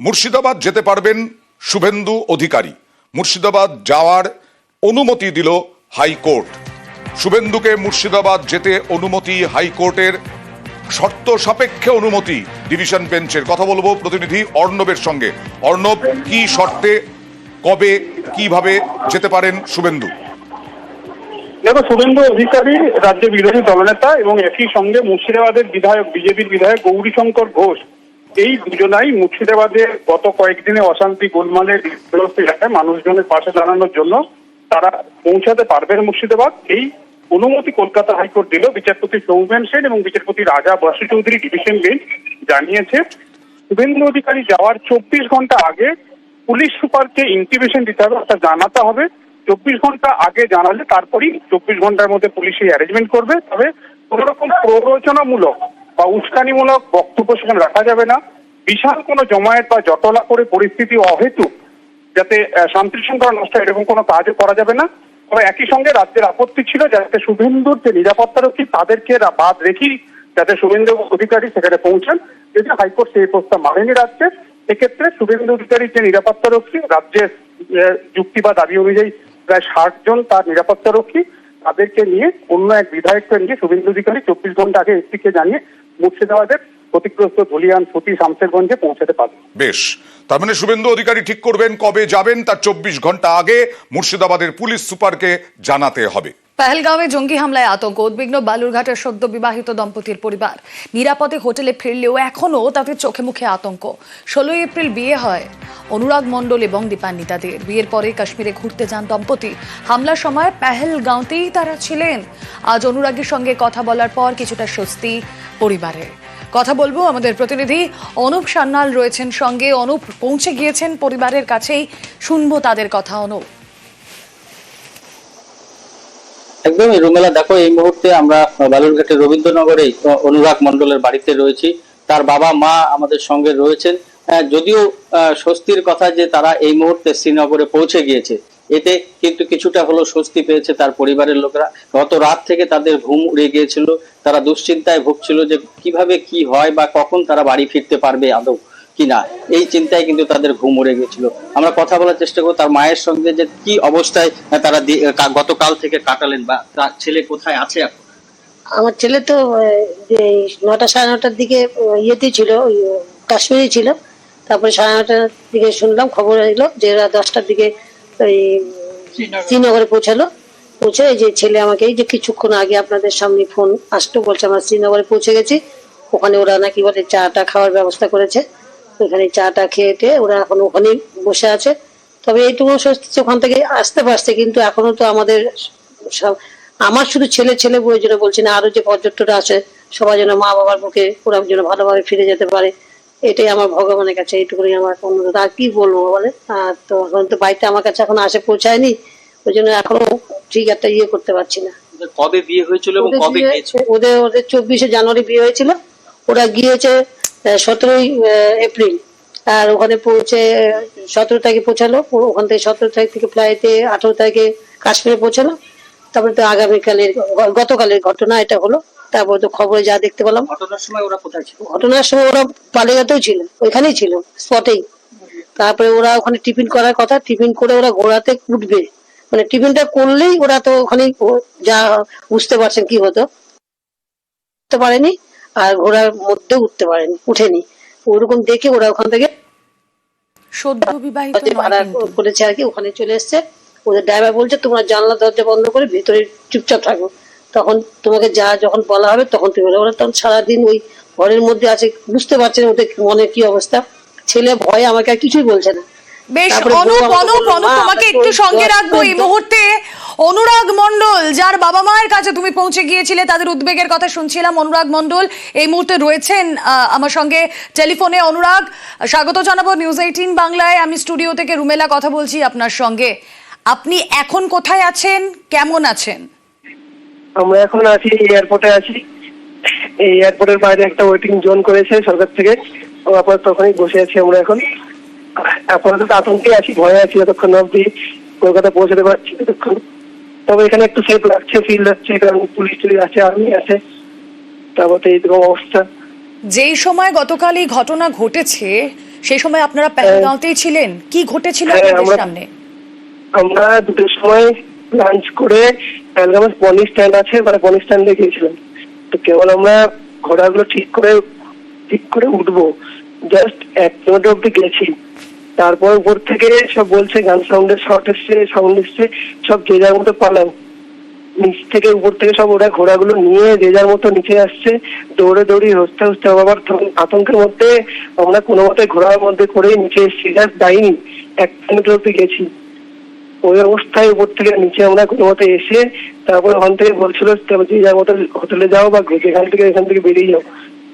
মুর্শিদাবাদ যেতে পারবেন শুভেন্দু অধিকারী। মুর্শিদাবাদ যাওয়ার অনুমতি দিল হাইকোর্ট। শুভেন্দুকে মুর্শিদাবাদ যেতে অনুমতি হাইকোর্টের, শর্ত সাপেক্ষে অনুমতি ডিভিশন বেঞ্চের। কথা বলবো প্রতিনিধি অর্ণবের সঙ্গে। অর্ণব, কি শর্তে, কবে, কিভাবে যেতে পারেন শুভেন্দু? দেখো, শুভেন্দু অধিকারী রাজ্য বিরোধী দলনেতা এবং একই সঙ্গে মুর্শিদাবাদের বিধায়ক, বিজেপির বিধায়ক গৌরীশঙ্কর ঘোষ, এই দুজনাই মুর্শিদাবাদে গত কয়েকদিনে অশান্তি গোলমালের এলাকায় মানুষজনের পাশে দাঁড়ানোর জন্য তারা পৌঁছাতে পারবেন মুর্শিদাবাদ। এই অনুমতি কলকাতা হাইকোর্ট দিল। বিচারপতি সৌমেন সেন এবং বিচারপতি রাজা বসু চৌধুরী ডিভিশন বেঞ্চ জানিয়েছে, শুভেন্দু অধিকারী যাওয়ার 24 ঘন্টা আগে পুলিশ সুপারকে ইন্টিমেশন দিতে হবে, অর্থাৎ জানাতে হবে। 24 ঘন্টা আগে জানালে তারপরই 24 ঘন্টার মধ্যে পুলিশ এই অ্যারেঞ্জমেন্ট করবে। তবে কোন রকম প্ররোচনামূলক বা উস্কানিমূলক বক্তব্য সেখানে রাখা যাবে না। বিশাল কোনো জমায়েত বা জটলা করে পরিস্থিতি অহেতুক যাতে শান্তি শৃঙ্খলা নষ্ট হয় এরকম কোনো কাজও করা যাবে না। তবে একই সঙ্গে রাজ্যের আপত্তি ছিল যাতে শুভেন্দুর যে নিরাপত্তারক্ষী তাদেরকে বাদ রেখেই যাতে শুভেন্দু অধিকারী সেখানে পৌঁছান। যদি হাইকোর্ট সেই প্রস্তাব মানেনি রাজ্যে, এক্ষেত্রে শুভেন্দু অধিকারীর যে নিরাপত্তারক্ষী, রাজ্যের যুক্তি বা দাবি অনুযায়ী প্রায় 60 জন তার নিরাপত্তারক্ষী, তাদেরকে নিয়ে অন্য এক বিধায়ককে নিয়ে শুভেন্দু অধিকারী 24 ঘন্টা আগে এসপিকে জানিয়ে মুর্শিদাবাদের ক্ষতিগ্রস্ত ধুলিয়ান, সতী, শামশেরগঞ্জে পৌঁছাতে পারবে। বেশ, তার মানে শুভেন্দু অধিকারী ঠিক করবেন কবে যাবেন, তার 24 ঘন্টা আগে মুর্শিদাবাদের পুলিশ সুপারকে জানাতে হবে। পহেলগাঁওয়ে জঙ্গি হামলায় আতঙ্ক, উদ্বিগ্ন বালুরঘাটের সদ্য বিবাহিত দম্পতির পরিবার। নিরাপদে হোটেলে ফিরলেও এখনও তাদের চোখে মুখে আতঙ্ক। 16 এপ্রিল বিয়ে হয় অনুরাগ মণ্ডল এবং দীপান্বিতাদের। বিয়ের পরে কাশ্মীরে ঘুরতে যান দম্পতি। হামলার সময় পহেলগাঁওতেই তারা ছিলেন। আজ অনুরাগের সঙ্গে কথা বলার পর কিছুটা স্বস্তি পরিবারের। কথা বলবো, আমাদের প্রতিনিধি অনুপ সান্যাল রয়েছেন সঙ্গে। অনুপ, পৌঁছে গিয়েছেন পরিবারের কাছেই, শুনবো তাদের কথা। অনুপ, একদমই রুমেলা, দেখো এই মুহূর্তে আমরা বালুরঘাটের রবীন্দ্রনগরে অনুরাগ মণ্ডলের বাড়িতে রয়েছি। তার বাবা মা আমাদের সঙ্গে রয়েছেন। যদিও স্বস্তির কথা যে তারা এই মুহূর্তে শ্রীনগরে পৌঁছে গিয়েছে, এতে কিন্তু কিছুটা হলো স্বস্তি পেয়েছে তার পরিবারের লোকেরা। গত রাত থেকে তাদের ঘুম উড়ে গিয়েছিল, তারা দুশ্চিন্তায় ভুগছিল যে কিভাবে কি হয় বা কখন তারা বাড়ি ফিরতে পারবে আদৌ কিনা, এই চিন্তায় কিন্তু তাদের ঘুম উড়ে গেছিল। আমরা কথা বলার চেষ্টা করব তার মায়ের সঙ্গে, যে কি অবস্থায় তারা গতকাল থেকে কাটালেন বা তার ছেলে কোথায় আছে এখন। আমার ছেলে তো 9টা সাড়ে 9টার দিকে ইয়েতে ছিল, কাশ্মীরে ছিল। তারপরে 9:30টার দিকে শুনলাম, খবর এলো যে এরা 10টার দিকে শ্রীনগরে পৌঁছালো। পৌঁছে এই যে ছেলে আমাকে এই যে কিছুক্ষণ আগে আপনাদের সামনে ফোন আসতো, বলছে আমরা শ্রীনগরে পৌঁছে গেছি। ওখানে ওরা নাকি বলে চাটা খাওয়ার ব্যবস্থা করেছে, ওখানে চাটা খেয়ে ওরা এখন ওখানেই বসে আছে। তবে এইটুকু স্বস্তি ওখান থেকে আসতে পারছে, কিন্তু এখনো তো আমাদের আমার শুধু ছেলে ছেলে বই জন্য বলছি না, আরো যে পর্যটকরা আছে সবাই যেন মা বাবার মুখে ওরা যেন ভালোভাবে ফিরে যেতে পারে, এটাই আমার ভগবানের কাছে এইটুকুনি আমার অনুরোধ। আর কি বলবো বলে, তো এখন তো বাড়িতে আমার কাছে এখন আসে পৌঁছায়নি, ওই জন্য এখনো ঠিক একটা ইয়ে করতে পারছি না। কবে বিয়ে হয়েছিল এবং কবে গিয়েছে? ওদের 24শে জানুয়ারি বিয়ে হয়েছিল। ওরা গিয়েছে 17 এপ্রিল, আর ওখানে পৌঁছে 17 তারিখে পৌঁছালো। ওখান থেকে 17 তারিখ থেকে ফ্লাইটে 18 তারিখে কাশ্মীরে পৌঁছালো। তারপরে তো গতকালের ঘটনা এটা হলো। তারপরে তো খবরে যা দেখতে পেলাম। ঘটনার সময় ওরা কোথায় ছিল? ঘটনার সময় ওরা পালেগাতেও ছিল, ওইখানেই ছিল স্পটেই। তারপরে ওরা ওখানে টিফিন করার কথা, টিফিন করে ওরা ঘোড়াতে উঠবে, মানে টিফিনটা করলেই ওরা তো ওখানে যা বুঝতে পারছেন কি হতো, উঠতে পারেনি। আর ঘোড়ার মধ্যে উঠেনি। ওরকম দেখে ওরা ওখান থেকে সদ্য বিবাহিত করেছে আর কি, ওখানে চলে এসছে। ওদের ড্রাইভার বলছে তোমরা জানলা দরজা বন্ধ করে ভিতরে চুপচাপ থাকো, তখন তোমাকে যখন বলা হবে তখন তুমি। ওরা তখন সারাদিন ওই ঘরের মধ্যে আছে, বুঝতে পারছেন ওদের মনের কি অবস্থা। ছেলে ভয়ে আমাকে আর কিছুই বলছে না। বেশ অনুপ, তোমাকে একটু সঙ্গে রাখবো এই মুহূর্তে। অনুরাগ মণ্ডল, যার বাবা মায়ের কাছে তুমি পৌঁছে গিয়েছিলে, তাদের উদ্বেগের কথা শুনছিলাম। অনুরাগ মণ্ডল এই মুহূর্তে রয়েছেন আমার সঙ্গে টেলিফোনে। অনুরাগ, স্বাগত জানাবো নিউজ 18 বাংলায়। আমি স্টুডিও থেকে রুমেলা কথা বলছি আপনার সঙ্গে। আপনি এখন কোথায় আছেন, কেমন আছেন? আমরা এখন আছি এয়ারপোর্টে আছি। এই এয়ারপোর্টের বাইরে একটা ওয়েটিং জোন করেছে সরকার থেকে, আপাতত ওখানেই বসে আছি আমরা এখন। আপাতত আতঙ্কে আছি, ভয়ে আছি যতক্ষণ অব্দি কলকাতা পৌঁছাতে পারছি ততক্ষণ। তবে এখানে একটু সেফ লাগছে, ফিল লাগছে, কারণ পুলিশ টুলিশ আছে, আর্মি আছে। তারপরে এইরকম অবস্থা। যেই সময় গতকাল এই ঘটনা ঘটেছে সেই সময় আপনারা পেহেলগাঁওতেই ছিলেন, কি ঘটেছিল হ্যাঁ, আপনাদের সামনে? আমরা 2টোর সময় লাঞ্চ করে পেহেলগাঁওয়ের পনি স্ট্যান্ড আছে, মানে পনি স্ট্যান্ডে গিয়েছিলাম। তো কেবল আমরা ঘোড়াগুলো ঠিক করে উঠবো, জাস্ট 1 কিলোমিটার অব্দি গেছি। তারপর উপর থেকে সব বলছে গান সাউন্ডের সাউন্ড এসছে, সব যে যার মতো পালাও। নিচ থেকে উপর থেকে সব ওরা ঘোড়াগুলো নিয়ে যে যার মতো নিচে আসছে, দৌড়ি হস্তে আবার আতঙ্কের মধ্যে আমরা কোনো মতে ঘোড়ার মধ্যে করে নিচে এসেছি, জাস্ট যাইনি, 1 কিলোমিটার অব্দি গেছি। ওই অবস্থায় উপর থেকে নিচে আমরা কোনো মতে এসে তারপর ওখান থেকে বলছিল যে যার মতো হোটেলে যাও বা এখান থেকে বেরিয়ে যাও,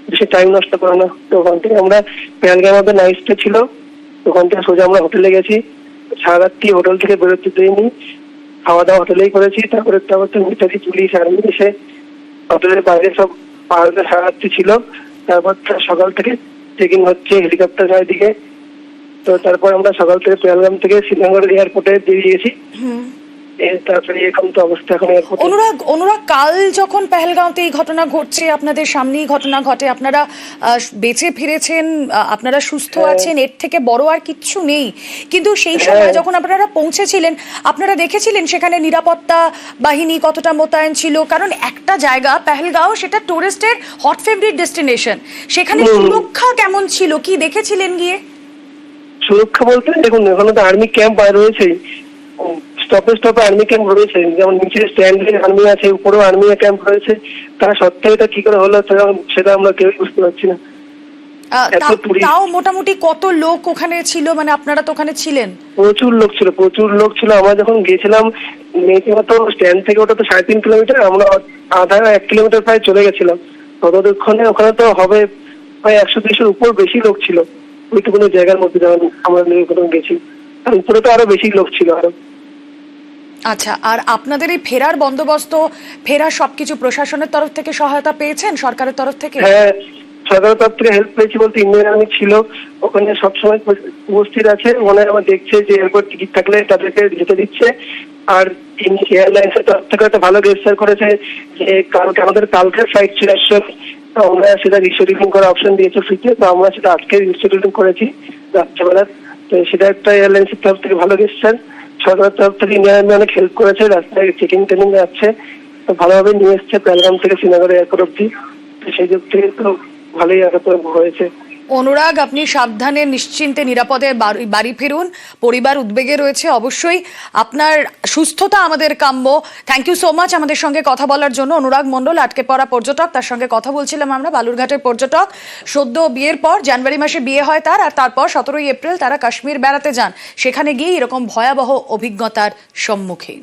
বেশি টাইম নষ্ট করো না। তো ওখান থেকে আমরা পেহেলগাঁওয়ের মধ্যে নাইট স্টে ছিল, ওখান থেকে সোজা আমরা হোটেলে গেছি। সারা রাত্রি হোটেল থেকে বেরোতে দেয়নি, খাওয়া দাওয়া হোটেলেই করেছি। তারপরে তো মিলিটারি পুলিশ আর্মি এসে হোটেলের বাইরে সব পাহাড়ে সারা রাত্রি ছিল। তারপর সকাল থেকে চেকিং হচ্ছে হেলিকপ্টার চারিদিকে। তো তারপর আমরা সকাল থেকে পেহেলগাম থেকে শ্রীনগর এয়ারপোর্টে বেরিয়েছি। তারপরে এখন তো অবস্থা এখন এয়ারপোর্টে। অনুরাগ, কাল যখন পেহেলগাঁওতে এই ঘটনা ঘটছে, আপনাদের সামনেই ঘটনা ঘটে, আপনারা বেঁচে ফিরেছেন, আপনারা সুস্থ আছেন, এর থেকে বড় আর কিচ্ছু নেই। কিন্তু সেই সময় যখন আপনারা পৌঁছেছিলেন, আপনারা দেখেছিলেন সেখানে নিরাপত্তা বাহিনী কতটা মোতায়েন ছিল? কারণ একটা জায়গা পেহেলগাঁও, সেটা টুরিস্টের হট ফেভারিট ডেস্টিনেশন, সেখানে সুরক্ষা কেমন ছিল, কি দেখেছিলেন গিয়ে? সুরক্ষা বলতে দেখুন, এখানে তো আর্মি ক্যাম্প রয়েছে, স্টপে আর্মি ক্যাম্প রয়েছে, যেমন নিচে স্ট্যান্ডে আর্মি আছে, উপরেও আর্মি ক্যাম্প রয়েছে। তারা সত্ত্বেও এটা কি করে হলো সেটা আমরা কেউই বুঝতে পারছি না। তাও মোটামুটি কত লোক ওখানে ছিল, মানে আপনারা তো ওখানে ছিলেন? প্রচুর লোক ছিল। আমরা যখন গেছিলাম মেয়েটিমতো স্ট্যান্ড থেকে, ওটা তো 3.5 কিলোমিটার, আমরা আধা 1 কিলোমিটার প্রায় চলে গেছিলাম। ততক্ষণে ওখানে তো হবে প্রায় 100-200 উপর বেশি লোক ছিল ওইটুকুনো জায়গার মধ্যে যখন আমরা গেছি। আর উপরে তো আরো বেশি লোক ছিল আরো। আচ্ছা, আর আপনাদের এই ফেরার বন্দোবস্ত, ফেরার সবকিছু প্রশাসনের তরফ থেকে সহায়তা পেয়েছেন, সরকারের তরফ থেকে? হ্যাঁ, সরকারের তরফ থেকে হেল্প পেয়েছি বলতে ইন্ডিয়ান আর্মি ছিল ওখানে সবসময় উপস্থিত আছে। ওনারা আমার দেখছে যে এয়ারপোর্ট টিকিট থাকলে তাদেরকে যেতে দিচ্ছে। আর এয়ারলাইন্সের তরফ থেকে একটা ভালো গেস্টার করেছে যে আমাদের কালকে ফ্লাইট ছিল, আমরা সেটা রিশিডিউলিং করার অপশন দিয়েছে ফ্রিতে। তো আমরা সেটা আজকে রিশিডিউলিং করেছি রাত্রেবেলা। তো সেটা একটা এয়ারলাইন্সের তরফ থেকে ভালো গেস্টার। সরকারের তরফ থেকে ইন্ডিয়ান আর্মি অনেক হেল্প করেছে, রাস্তায় চেকিং টেকিং যাচ্ছে, তো ভালোভাবে নিয়ে এসছে পেহেলগাম থেকে শ্রীনগর এয়ারপোর্ট অব্দি। তো সেই দিক থেকে তো ভালোই হয়েছে। অনুরাগ, আপনি সাবধানে নিশ্চিন্তে নিরাপদে বাড়ি ফিরুন। পরিবার উদ্বেগে রয়েছে, অবশ্যই আপনার সুস্থতা আমাদের কাম্য। থ্যাংক ইউ সো মাচ আমাদের সঙ্গে কথা বলার জন্য। অনুরাগ মণ্ডল, আটকে পড়া পর্যটক, তার সঙ্গে কথা বলছিলাম আমরা। বালুরঘাটের পর্যটক, সদ্য বিয়ের পর জানুয়ারি মাসে বিয়ে হয় তার, আর তারপর 17 এপ্রিল তারা কাশ্মীর বেড়াতে যান। সেখানে গিয়ে এরকম ভয়াবহ অভিজ্ঞতার সম্মুখীন।